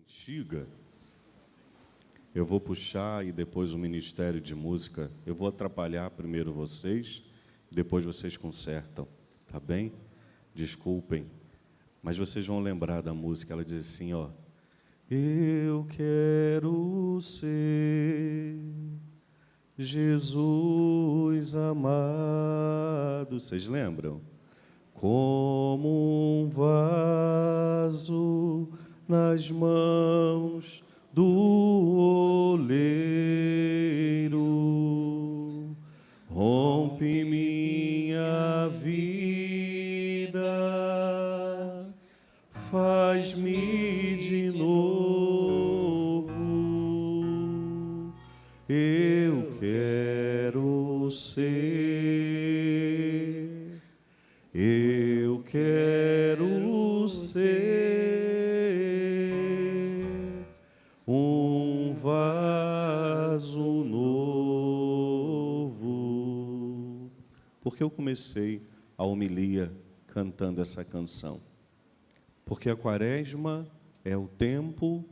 Antiga, eu vou puxar e depois o Ministério de Música, eu vou atrapalhar primeiro vocês, depois vocês consertam, tá bem? Desculpem, mas vocês vão lembrar da música, ela diz assim, ó: eu quero ser Jesus amado, vocês lembram? Como um vaso nas mãos do oleiro, rompe minha vida, faz-me de novo, eu quero ser, eu quero ser um vaso novo. Porque eu comecei a homilia cantando essa canção? Porque a Quaresma é o tempo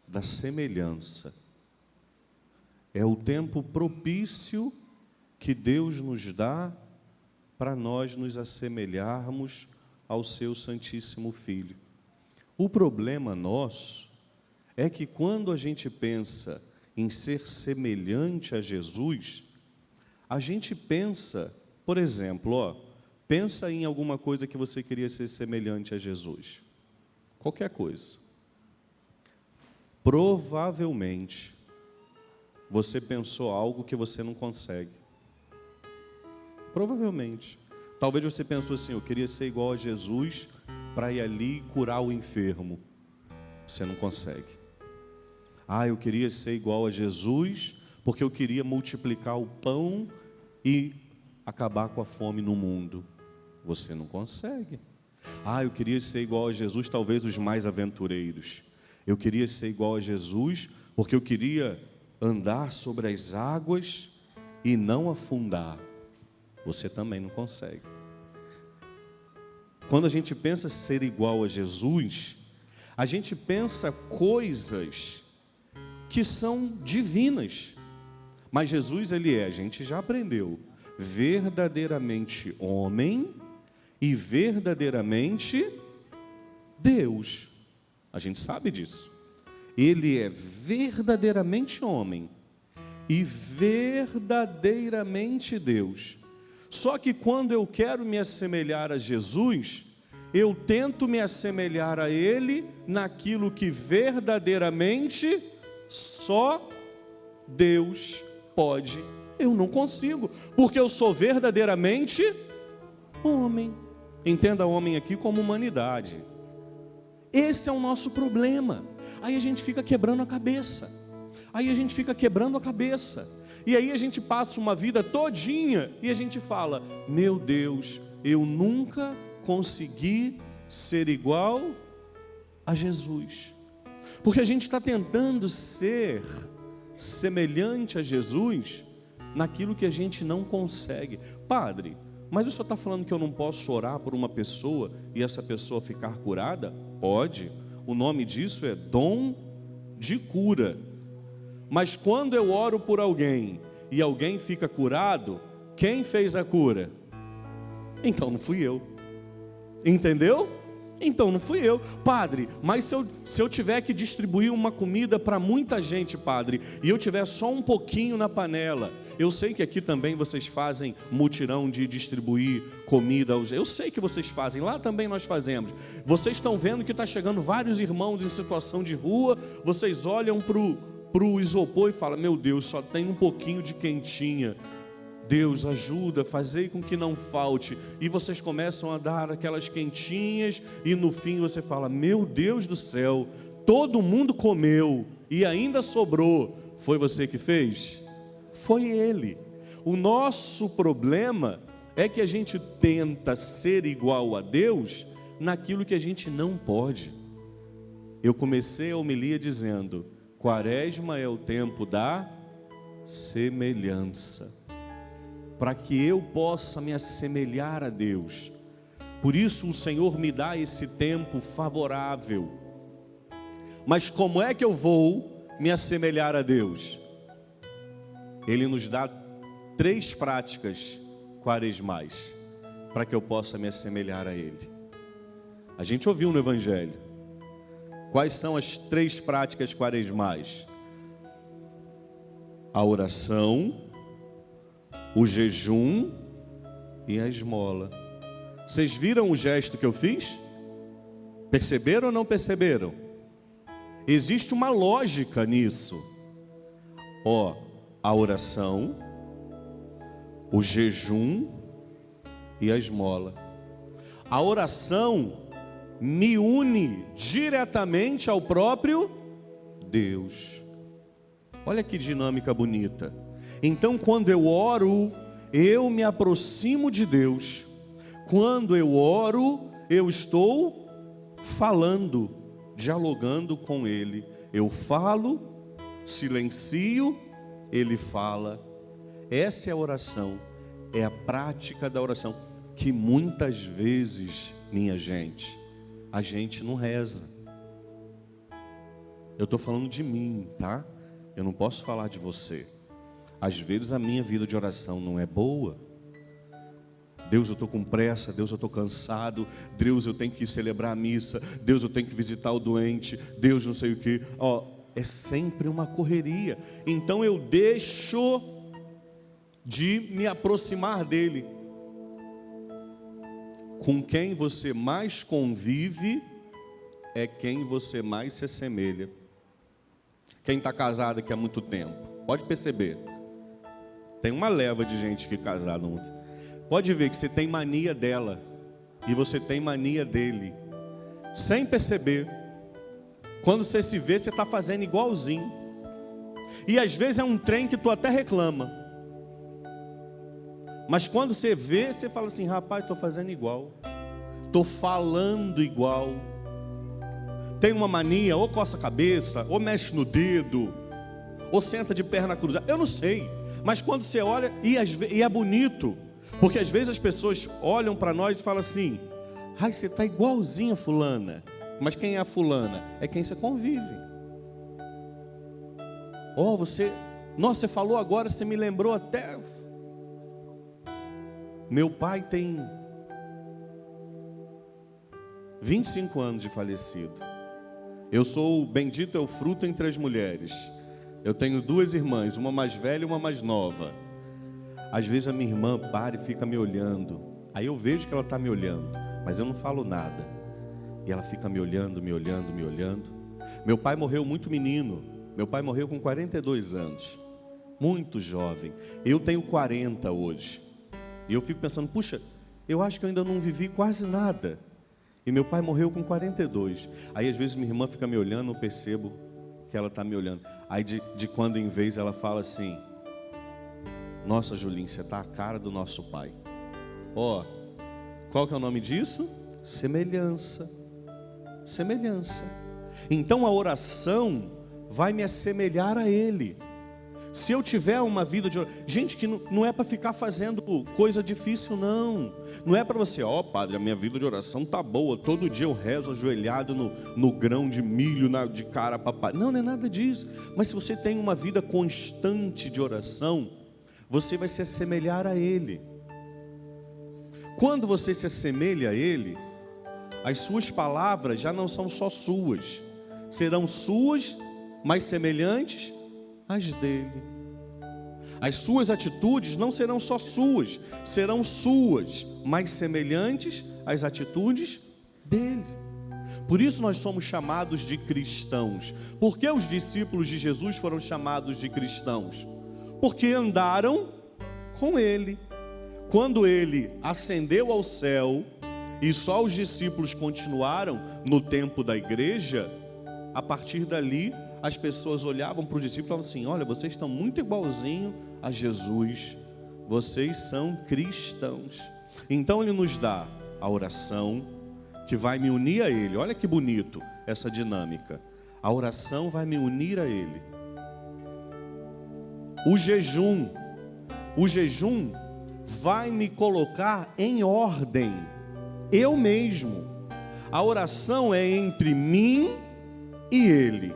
da semelhança. É o tempo propício que Deus nos dá para nós nos assemelharmos ao seu Santíssimo Filho. O problema nosso é que quando a gente pensa em ser semelhante a Jesus, a gente pensa, por exemplo, pensa em alguma coisa que você queria ser semelhante a Jesus. Qualquer coisa. Provavelmente, você pensou algo que você não consegue. Provavelmente. Talvez você pensou assim, eu queria ser igual a Jesus para ir ali e curar o enfermo. Você não consegue. Eu queria ser igual a Jesus porque eu queria multiplicar o pão e acabar com a fome no mundo. Você não consegue. Eu queria ser igual a Jesus, talvez os mais aventureiros. Eu queria ser igual a Jesus porque eu queria andar sobre as águas e não afundar. Você também não consegue. Quando a gente pensa ser igual a Jesus, a gente pensa coisas que são divinas. Mas Jesus, ele é, a gente já aprendeu, verdadeiramente homem e verdadeiramente Deus. A gente sabe disso. Ele é verdadeiramente homem e verdadeiramente Deus. Só que quando eu quero me assemelhar a Jesus, eu tento me assemelhar a Ele naquilo que verdadeiramente só Deus pode. Eu não consigo, porque eu sou verdadeiramente homem. Entenda homem aqui como humanidade. Esse é o nosso problema. Aí a gente fica quebrando a cabeça. E aí a gente passa uma vida todinha e a gente fala, meu Deus, eu nunca consegui ser igual a Jesus. Porque a gente está tentando ser semelhante a Jesus naquilo que a gente não consegue. Padre, mas o senhor está falando que eu não posso orar por uma pessoa e essa pessoa ficar curada? Pode. O nome disso é dom de cura. Mas quando eu oro por alguém e alguém fica curado, quem fez a cura? Então não fui eu. Entendeu? Então não fui eu. Padre, mas se eu tiver que distribuir uma comida para muita gente, padre, e eu tiver só um pouquinho na panela, eu sei que aqui também vocês fazem mutirão de distribuir comida, eu sei que vocês fazem, lá também nós fazemos. Vocês estão vendo que está chegando vários irmãos em situação de rua, vocês olham para o isopor e falam, meu Deus, só tem um pouquinho de quentinha. Deus, ajuda, fazei com que não falte. E vocês começam a dar aquelas quentinhas e no fim você fala, meu Deus do céu, todo mundo comeu e ainda sobrou. Foi você que fez? Foi ele. O nosso problema é que a gente tenta ser igual a Deus naquilo que a gente não pode. Eu comecei a homilia dizendo, Quaresma é o tempo da semelhança. Para que eu possa me assemelhar a Deus. Por isso o Senhor me dá esse tempo favorável. Mas como é que eu vou me assemelhar a Deus? Ele nos dá 3 práticas quaresmais para que eu possa me assemelhar a Ele. A gente ouviu no Evangelho. Quais são as 3 práticas quaresmais? A oração, o jejum e a esmola. Vocês viram o gesto que eu fiz? Perceberam ou não perceberam? Existe uma lógica nisso. A oração, o jejum e a esmola. A oração me une diretamente ao próprio Deus. Olha que dinâmica bonita. Então, quando eu oro, eu me aproximo de Deus. Quando eu oro, eu estou falando, dialogando com Ele. Eu falo, silencio, Ele fala. Essa é a oração, é a prática da oração, que muitas vezes, minha gente, a gente não reza. Eu estou falando de mim, tá? Eu não posso falar de você. Às vezes a minha vida de oração não é boa. Deus, eu estou com pressa. Deus, eu estou cansado. Deus, eu tenho que celebrar a missa. Deus, eu tenho que visitar o doente. Deus, não sei o que. É sempre uma correria. Então eu deixo de me aproximar dele. Com quem você mais convive é quem você mais se assemelha. Quem está casado aqui há muito tempo, pode perceber. Tem uma leva de gente que é casada. Pode ver que você tem mania dela e você tem mania dele. Sem perceber. Quando você se vê, você está fazendo igualzinho. E às vezes é um trem que tu até reclama. Mas quando você vê, você fala assim: rapaz, estou fazendo igual. Estou falando igual. Tem uma mania, ou coça a cabeça, ou mexe no dedo, ou senta de perna cruzada. Eu não sei. Mas quando você olha, e é bonito. Porque às vezes as pessoas olham para nós e falam assim: ai, você está igualzinha a fulana. Mas quem é a fulana? É quem você convive. Nossa, você falou agora, você me lembrou até. Meu pai tem 25 anos de falecido. Eu sou o bendito é o fruto entre as mulheres. Eu tenho 2 irmãs, uma mais velha e uma mais nova. Às vezes a minha irmã para e fica me olhando. Aí eu vejo que ela está me olhando, mas eu não falo nada. E ela fica me olhando, me olhando, me olhando. Meu pai morreu muito menino. Meu pai morreu com 42 anos. Muito jovem. Eu tenho 40 hoje. E eu fico pensando, puxa, eu acho que eu ainda não vivi quase nada. E meu pai morreu com 42. Aí às vezes minha irmã fica me olhando, eu percebo que ela está me olhando. Aí de quando em vez ela fala assim: nossa, Julinho, você está a cara do nosso pai. Qual que é o nome disso? Semelhança. Semelhança. Então a oração vai me assemelhar a Ele. Se eu tiver uma vida de oração, gente, que não é para ficar fazendo coisa difícil, não. Não é para você, padre, a minha vida de oração tá boa, todo dia eu rezo ajoelhado no grão de milho, de cara papai. Não é nada disso. Mas se você tem uma vida constante de oração, você vai se assemelhar a Ele. Quando você se assemelha a Ele, as suas palavras já não são só suas, serão suas, mas semelhantes às dele. As suas atitudes não serão só suas, serão suas, mas semelhantes às atitudes dele. Por isso nós somos chamados de cristãos. Por que os discípulos de Jesus foram chamados de cristãos? Porque andaram com ele. Quando ele ascendeu ao céu e só os discípulos continuaram no tempo da igreja, a partir dali as pessoas olhavam para os discípulos e falavam assim: olha, vocês estão muito igualzinho a Jesus, vocês são cristãos. Então ele nos dá a oração que vai me unir a Ele. Olha que bonito essa dinâmica. A oração vai me unir a Ele. O jejum vai me colocar em ordem, eu mesmo. A oração é entre mim e ele.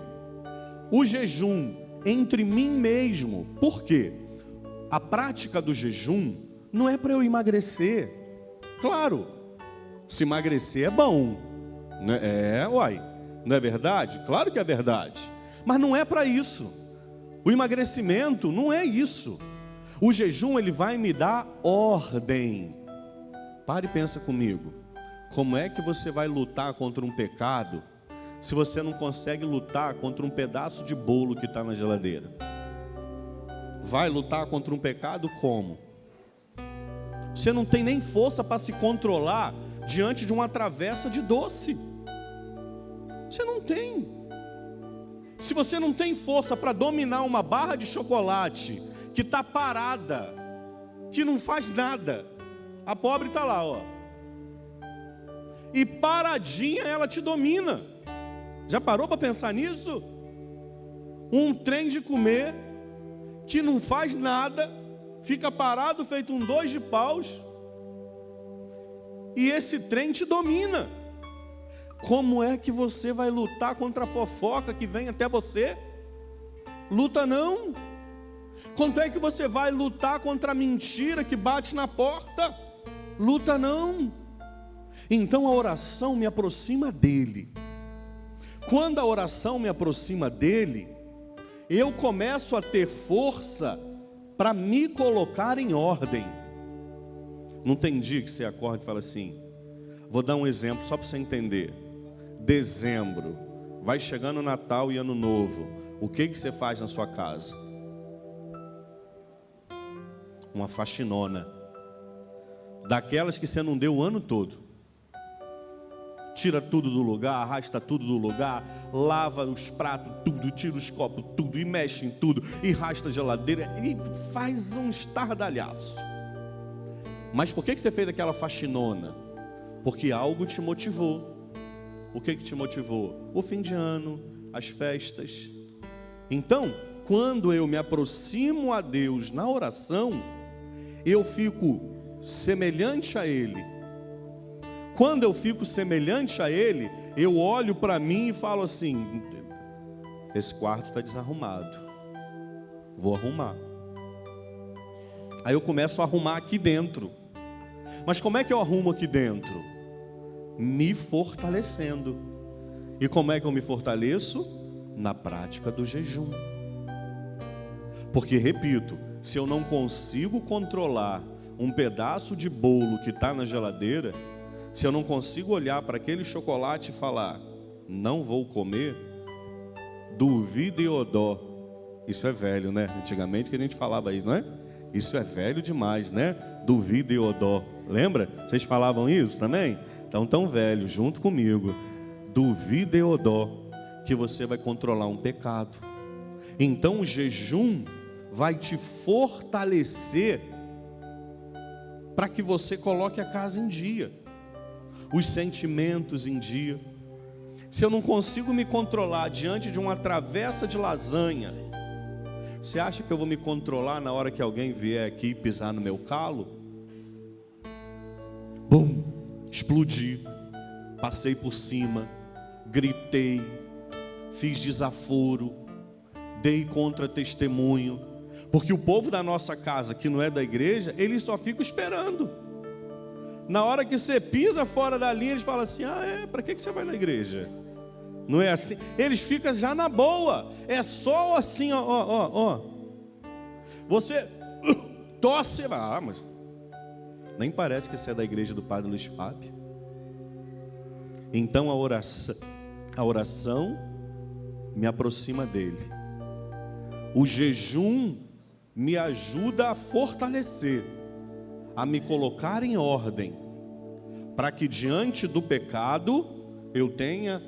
O jejum entre mim mesmo. Por quê? A prática do jejum não é para eu emagrecer. Claro, se emagrecer é bom, né? Não é verdade? Claro que é verdade. Mas não é para isso. O emagrecimento não é isso. O jejum, ele vai me dar ordem. Pare e pensa comigo. Como é que você vai lutar contra um pecado se você não consegue lutar contra um pedaço de bolo que está na geladeira? Vai lutar contra um pecado como? Você não tem nem força para se controlar diante de uma travessa de doce. Você não tem. Se você não tem força para dominar uma barra de chocolate que está parada, que não faz nada, a pobre está lá, ó. E paradinha ela te domina. Já parou para pensar nisso? Um trem de comer que não faz nada, fica parado feito um 2 de paus, e esse trem te domina. Como é que você vai lutar contra a fofoca que vem até você? Luta não. Quanto é que você vai lutar contra a mentira que bate na porta? Luta não. Então a oração me aproxima dele. Quando a oração me aproxima dele, eu começo a ter força para me colocar em ordem. Não tem dia que você acorda e fala assim, vou dar um exemplo só para você entender. Dezembro, vai chegando Natal e Ano Novo, o que você faz na sua casa? Uma faxinona, daquelas que você não deu o ano todo. Tira tudo do lugar, arrasta tudo do lugar, lava os pratos, tudo, tira os copos, tudo, e mexe em tudo, e arrasta a geladeira, e faz um estardalhaço. Mas por que você fez aquela faxinona? Porque algo te motivou. O que te motivou? O fim de ano, as festas. Então, quando eu me aproximo a Deus na oração, eu fico semelhante a Ele. Quando eu fico semelhante a Ele, eu olho para mim e falo assim, esse quarto está desarrumado, vou arrumar. Aí eu começo a arrumar aqui dentro. Mas como é que eu arrumo aqui dentro? Me fortalecendo. E como é que eu me fortaleço? Na prática do jejum. Porque, repito, se eu não consigo controlar um pedaço de bolo que está na geladeira, se eu não consigo olhar para aquele chocolate e falar, não vou comer, duvida e odó. Isso é velho, né? Antigamente que a gente falava isso, não é? Isso é velho demais, né? Duvida e odó. Lembra? Vocês falavam isso também? Então, tão velho, junto comigo. Duvida e odó, que você vai controlar um pecado. Então, o jejum vai te fortalecer para que você coloque a casa em dia, os sentimentos em dia. Se eu não consigo me controlar diante de uma travessa de lasanha, você acha que eu vou me controlar na hora que alguém vier aqui e pisar no meu calo? Bum, explodi, passei por cima, gritei, fiz desaforo, dei contra-testemunho, porque o povo da nossa casa, que não é da igreja, eles só ficam esperando. Na hora que você pisa fora da linha, eles falam assim, para que você vai na igreja? Não é assim? Eles ficam já na boa, é só assim, ó. Você tosse, mas nem parece que você é da igreja do Padre Luiz Fábio. Então a oração me aproxima dele. O jejum me ajuda a fortalecer, a me colocar em ordem, para que diante do pecado eu tenha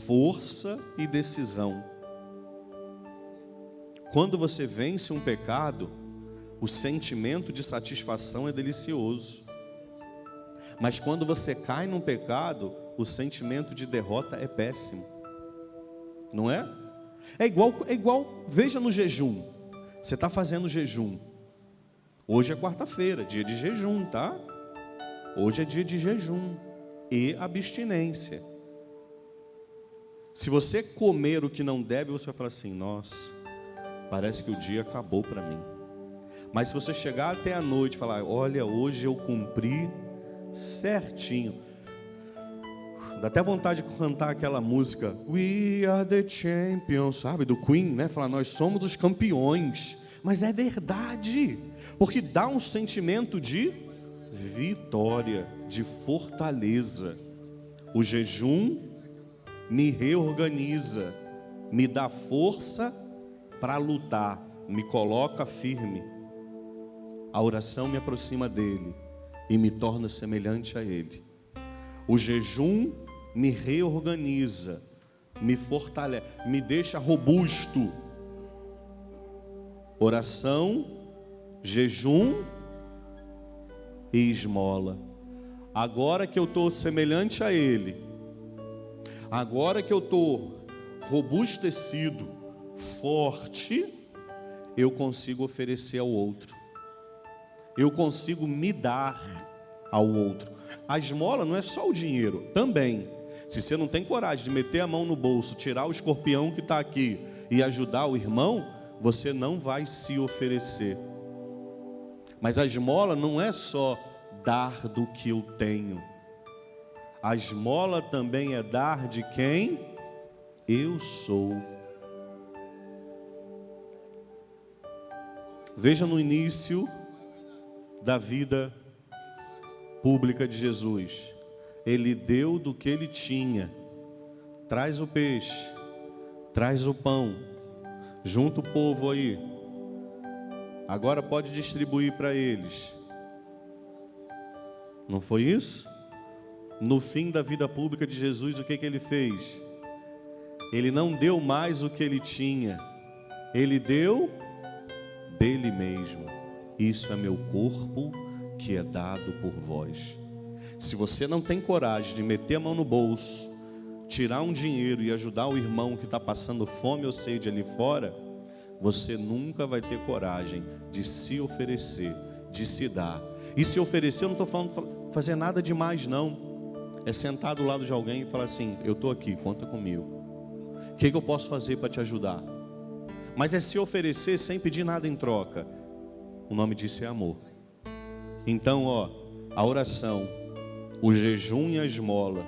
força e decisão. Quando você vence um pecado, o sentimento de satisfação é delicioso. Mas quando você cai num pecado, o sentimento de derrota é péssimo. Não é? É igual, veja no jejum. Você está fazendo jejum. Hoje é quarta-feira, dia de jejum, tá? Hoje é dia de jejum e abstinência. Se você comer o que não deve, você vai falar assim: nossa, parece que o dia acabou para mim. Mas se você chegar até a noite e falar: olha, hoje eu cumpri certinho, dá até vontade de cantar aquela música We are the champions, sabe, do Queen, né? Falar, nós somos os campeões. Mas é verdade, porque dá um sentimento de vitória, de fortaleza. O jejum me reorganiza, me dá força para lutar, me coloca firme. A oração me aproxima dele e me torna semelhante a ele. O jejum me reorganiza, me fortalece, me deixa robusto. Oração, jejum e esmola. Agora que eu estou semelhante a ele, agora que eu estou robustecido, forte, eu consigo oferecer ao outro. Eu consigo me dar ao outro. A esmola não é só o dinheiro, também. Se você não tem coragem de meter a mão no bolso, tirar o escorpião que está aqui e ajudar o irmão, você não vai se oferecer. Mas a esmola não é só dar do que eu tenho. A esmola também é dar de quem eu sou. Veja no início da vida pública de Jesus. Ele deu do que ele tinha. Traz o peixe, traz o pão, junta o povo aí. Agora pode distribuir para eles. Não foi isso? No fim da vida pública de Jesus, o que ele fez? Ele não deu mais o que ele tinha. Ele deu dele mesmo. Isso é meu corpo que é dado por vós. Se você não tem coragem de meter a mão no bolso, tirar um dinheiro e ajudar o irmão que está passando fome ou sede ali fora, você nunca vai ter coragem de se oferecer, de se dar. E se oferecer, eu não estou falando fazer nada demais, não. É sentar do lado de alguém e falar assim: eu estou aqui, conta comigo. O que eu posso fazer para te ajudar? Mas é se oferecer sem pedir nada em troca. O nome disso é amor. Então, a oração, o jejum e a esmola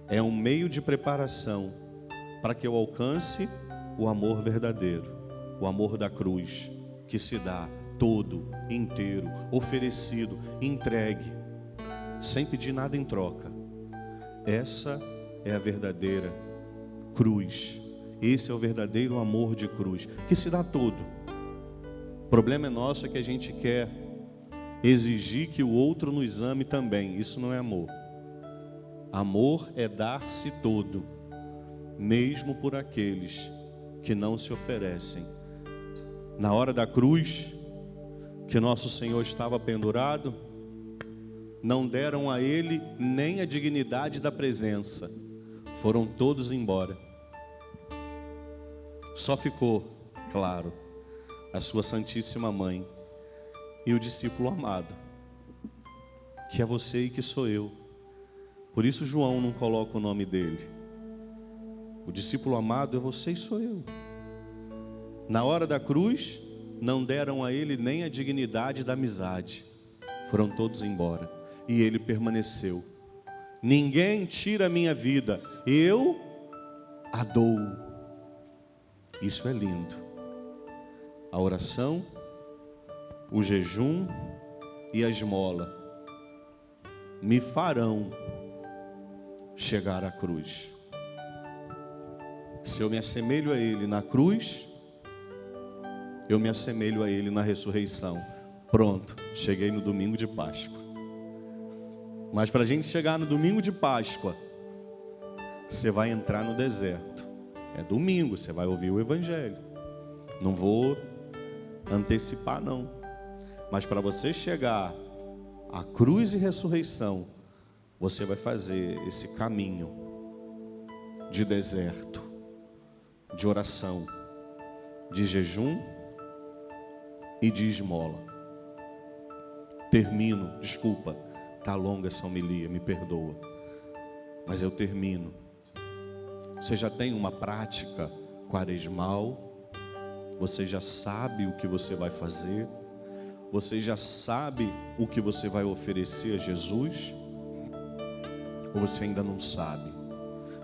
é um meio de preparação para que eu alcance o amor verdadeiro, o amor da cruz, que se dá todo, inteiro, oferecido, entregue, sem pedir nada em troca. Essa é a verdadeira cruz. Esse é o verdadeiro amor de cruz, que se dá todo. O problema é nosso, é que a gente quer exigir que o outro nos ame também. Isso não é amor. Amor é dar-se todo, mesmo por aqueles que não se oferecem. Na hora da cruz, que nosso Senhor estava pendurado, não deram a ele nem a dignidade da presença. Foram todos embora. Só ficou, claro, a sua Santíssima Mãe e o discípulo amado, que é você e que sou eu. Por isso João não coloca o nome dele. O discípulo amado é você e sou eu. Na hora da cruz, não deram a ele nem a dignidade da amizade. Foram todos embora. E ele permaneceu. Ninguém tira a minha vida, eu a dou. Isso é lindo. A oração, o jejum e a esmola me farão chegar à cruz. Se eu me assemelho a ele na cruz, eu me assemelho a ele na ressurreição. Pronto, cheguei no domingo de Páscoa. Mas para a gente chegar no domingo de Páscoa, você vai entrar no deserto. É domingo, você vai ouvir o Evangelho. Não vou antecipar, não. Mas para você chegar à cruz e ressurreição, você vai fazer esse caminho de deserto, de oração, de jejum e de esmola. Termino, desculpa, está longa essa homilia, me perdoa. Mas eu termino Você já tem uma prática quaresmal? Você já sabe o que você vai fazer? Você já sabe o que você vai oferecer a Jesus? Ou você ainda não sabe?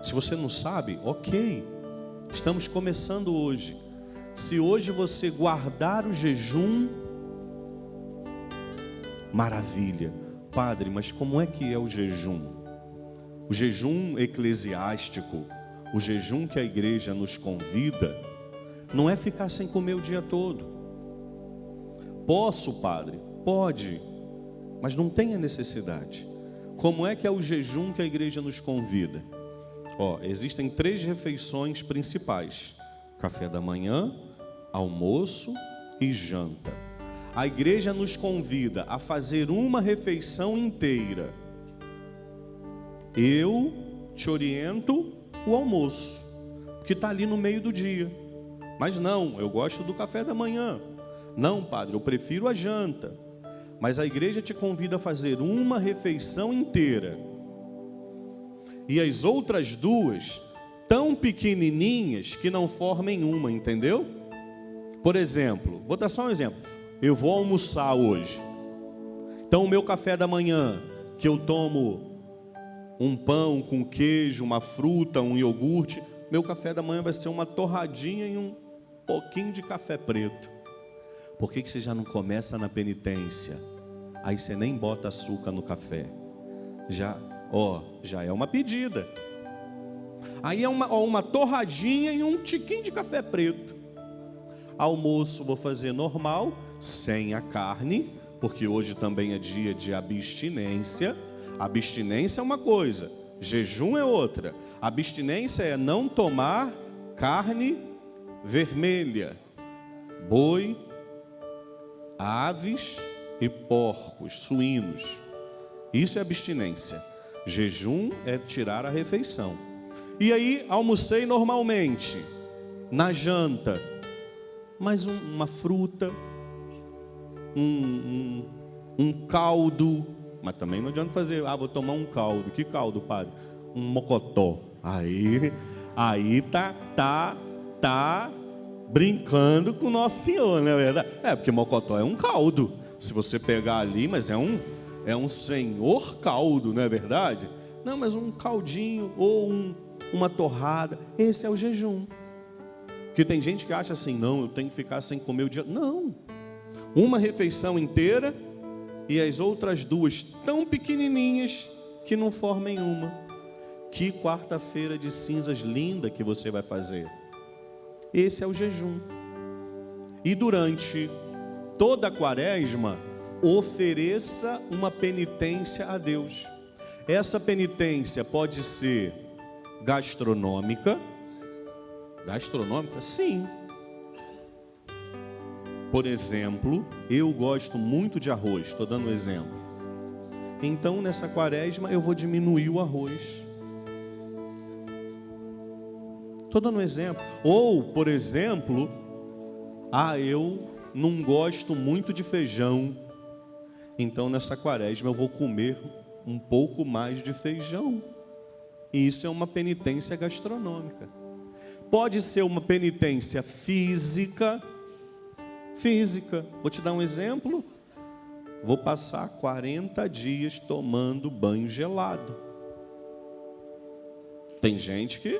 Se você não sabe, ok, estamos começando hoje. Se hoje você guardar o jejum, maravilha. Padre, mas como é que é o jejum? O jejum eclesiástico, o jejum que a igreja nos convida, não é ficar sem comer o dia todo. Posso, padre? Pode, mas não tem a necessidade. Como é que é o jejum que a igreja nos convida? Existem 3 refeições principais: café da manhã, almoço e janta. A igreja nos convida a fazer uma refeição inteira. Eu te oriento o almoço, que está ali no meio do dia. Mas não, eu gosto do café da manhã. Não, padre, eu prefiro a janta. Mas a igreja te convida a fazer uma refeição inteira. E as outras 2, tão pequenininhas que não formem uma, entendeu? Por exemplo, vou dar só um exemplo. Eu vou almoçar hoje. Então o meu café da manhã, que eu tomo um pão com queijo, uma fruta, um iogurte, meu café da manhã vai ser uma torradinha e um pouquinho de café preto. Por que você já não começa na penitência? Aí você nem bota açúcar no café. Já é uma pedida. Aí é uma torradinha e um tiquinho de café preto. Almoço vou fazer normal, sem a carne, porque hoje também é dia de abstinência. Abstinência é uma coisa, jejum é outra. Abstinência é não tomar carne vermelha, boi, aves e porcos, suínos. Isso é abstinência. Jejum é tirar a refeição. E aí almocei normalmente. Na janta, mais uma fruta, um caldo. Mas também não adianta fazer, vou tomar um caldo. Que caldo, padre? Um mocotó. Aí tá brincando com o Nosso Senhor, não é verdade? Porque mocotó é um caldo. Se você pegar ali, mas é um senhor caldo, não é verdade? Não, mas um caldinho ou uma torrada. Esse é o jejum. Porque tem gente que acha assim, não, eu tenho que ficar sem comer o dia. Não. Uma refeição inteira e as outras 2 tão pequenininhas que não formem uma. Que quarta-feira de cinzas linda que você vai fazer. Esse é o jejum. E durante toda a quaresma, ofereça uma penitência a Deus. Essa penitência pode ser gastronômica. Gastronômica? Sim. Por exemplo, eu gosto muito de arroz, estou dando um exemplo. Então, nessa quaresma, eu vou diminuir o arroz. Estou dando um exemplo. Ou, por exemplo, eu não gosto muito de feijão. Então, nessa quaresma, eu vou comer um pouco mais de feijão. E isso é uma penitência gastronômica. Pode ser uma penitência física. Vou te dar um exemplo. Vou passar 40 dias tomando banho gelado. Tem gente que...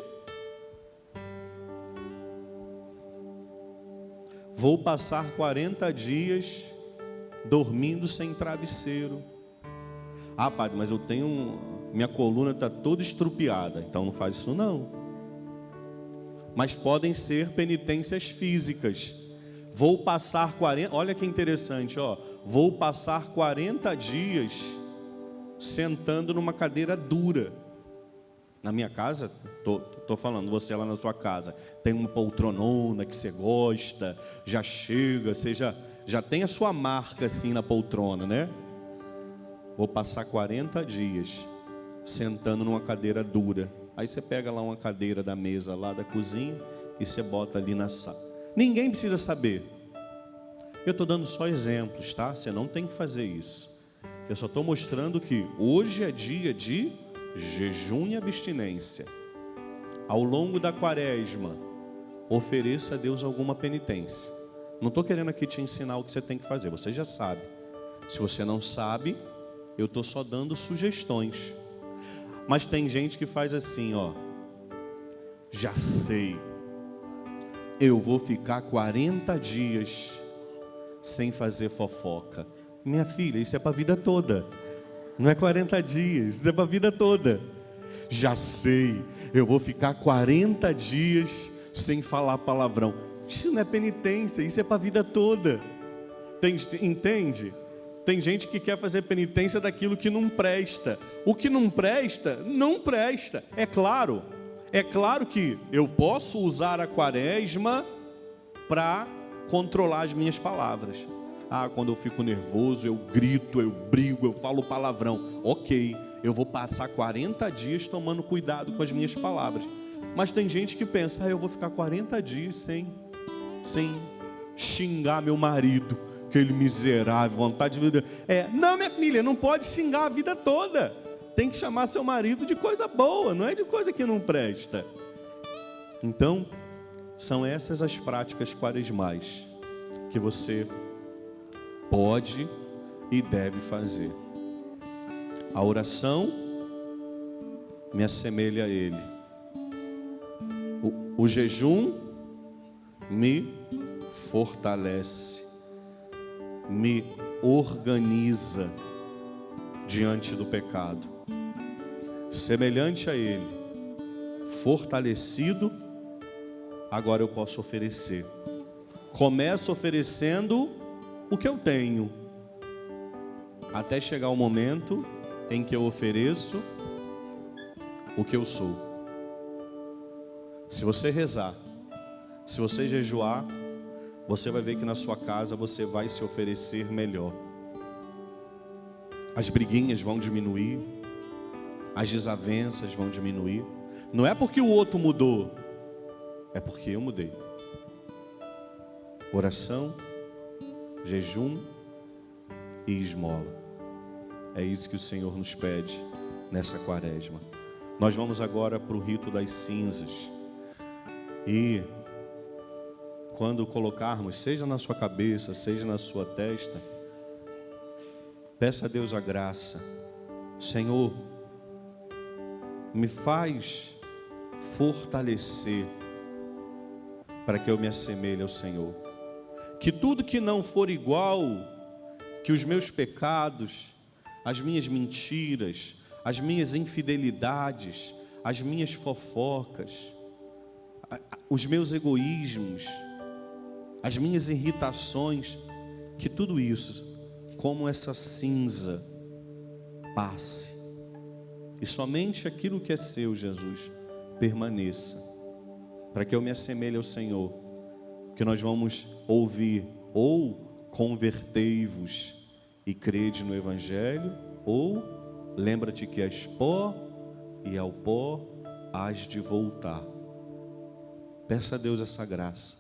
Vou passar 40 dias dormindo sem travesseiro. Padre, mas eu tenho... Minha coluna está toda estrupiada. Então não faz isso não. Mas podem ser penitências físicas. Vou passar 40... Olha que interessante, Vou passar 40 dias sentando numa cadeira dura. Na minha casa, tô falando, você lá na sua casa, tem uma poltronona que você gosta, já chega, você já tem a sua marca assim na poltrona, né? Vou passar 40 dias sentando numa cadeira dura. Aí você pega lá uma cadeira da mesa lá da cozinha e você bota ali na sala. Ninguém precisa saber. Eu estou dando só exemplos, tá? Você não tem que fazer isso. Eu só estou mostrando que hoje é dia de jejum e abstinência. ao longo da quaresma, ofereça a Deus alguma penitência. Não estou querendo aqui te ensinar o que você tem que fazer, você já sabe. Se você não sabe, eu estou só dando sugestões. Mas tem gente que faz assim, ó. Já sei, eu vou ficar 40 dias sem fazer fofoca. Minha filha, isso é para a vida toda. Não é 40 dias, isso é para a vida toda. Já sei, eu vou ficar 40 dias sem falar palavrão. Isso não é penitência, isso é para a vida toda. Entende? Tem gente que quer fazer penitência daquilo que não presta. O que não presta, não presta. É claro que eu posso usar a quaresma para controlar as minhas palavras. Quando eu fico nervoso, eu grito, eu brigo, eu falo palavrão. Ok, eu vou passar 40 dias tomando cuidado com as minhas palavras. Mas tem gente que pensa, eu vou ficar 40 dias sem xingar meu marido, aquele miserável, vontade de vida. Não, minha filha, não pode xingar a vida toda. Tem que chamar seu marido de coisa boa, não é de coisa que não presta. Então, são essas as práticas quaresmais que você pode e deve fazer. A oração me assemelha a Ele. O jejum me fortalece, me organiza diante do pecado. Semelhante a Ele, fortalecido, agora eu posso oferecer. Começo oferecendo o que eu tenho, até chegar o momento em que eu ofereço o que eu sou. Se você rezar, se você jejuar, você vai ver que na sua casa você vai se oferecer melhor. As briguinhas vão diminuir, as desavenças vão diminuir. Não é porque o outro mudou, é porque eu mudei. Oração, jejum e esmola. É isso que o Senhor nos pede nessa quaresma. Nós vamos agora para o rito das cinzas. E quando colocarmos, seja na sua cabeça, seja na sua testa, peça a Deus a graça. Senhor, me faz fortalecer para que eu me assemelhe ao Senhor. Que tudo que não for igual, que os meus pecados, as minhas mentiras, as minhas infidelidades, as minhas fofocas, os meus egoísmos, as minhas irritações, que tudo isso, como essa cinza, passe. E somente aquilo que é seu, Jesus, permaneça. Para que eu me assemelhe ao Senhor. Que nós vamos ouvir, ou convertei-vos e crede no Evangelho, ou lembra-te que és pó e ao pó hás de voltar. Peça a Deus essa graça.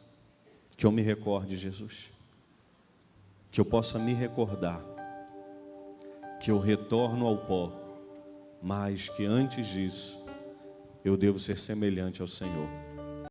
Que eu me recorde, Jesus. Que eu possa me recordar. Que eu retorno ao pó. Mas que antes disso, eu devo ser semelhante ao Senhor.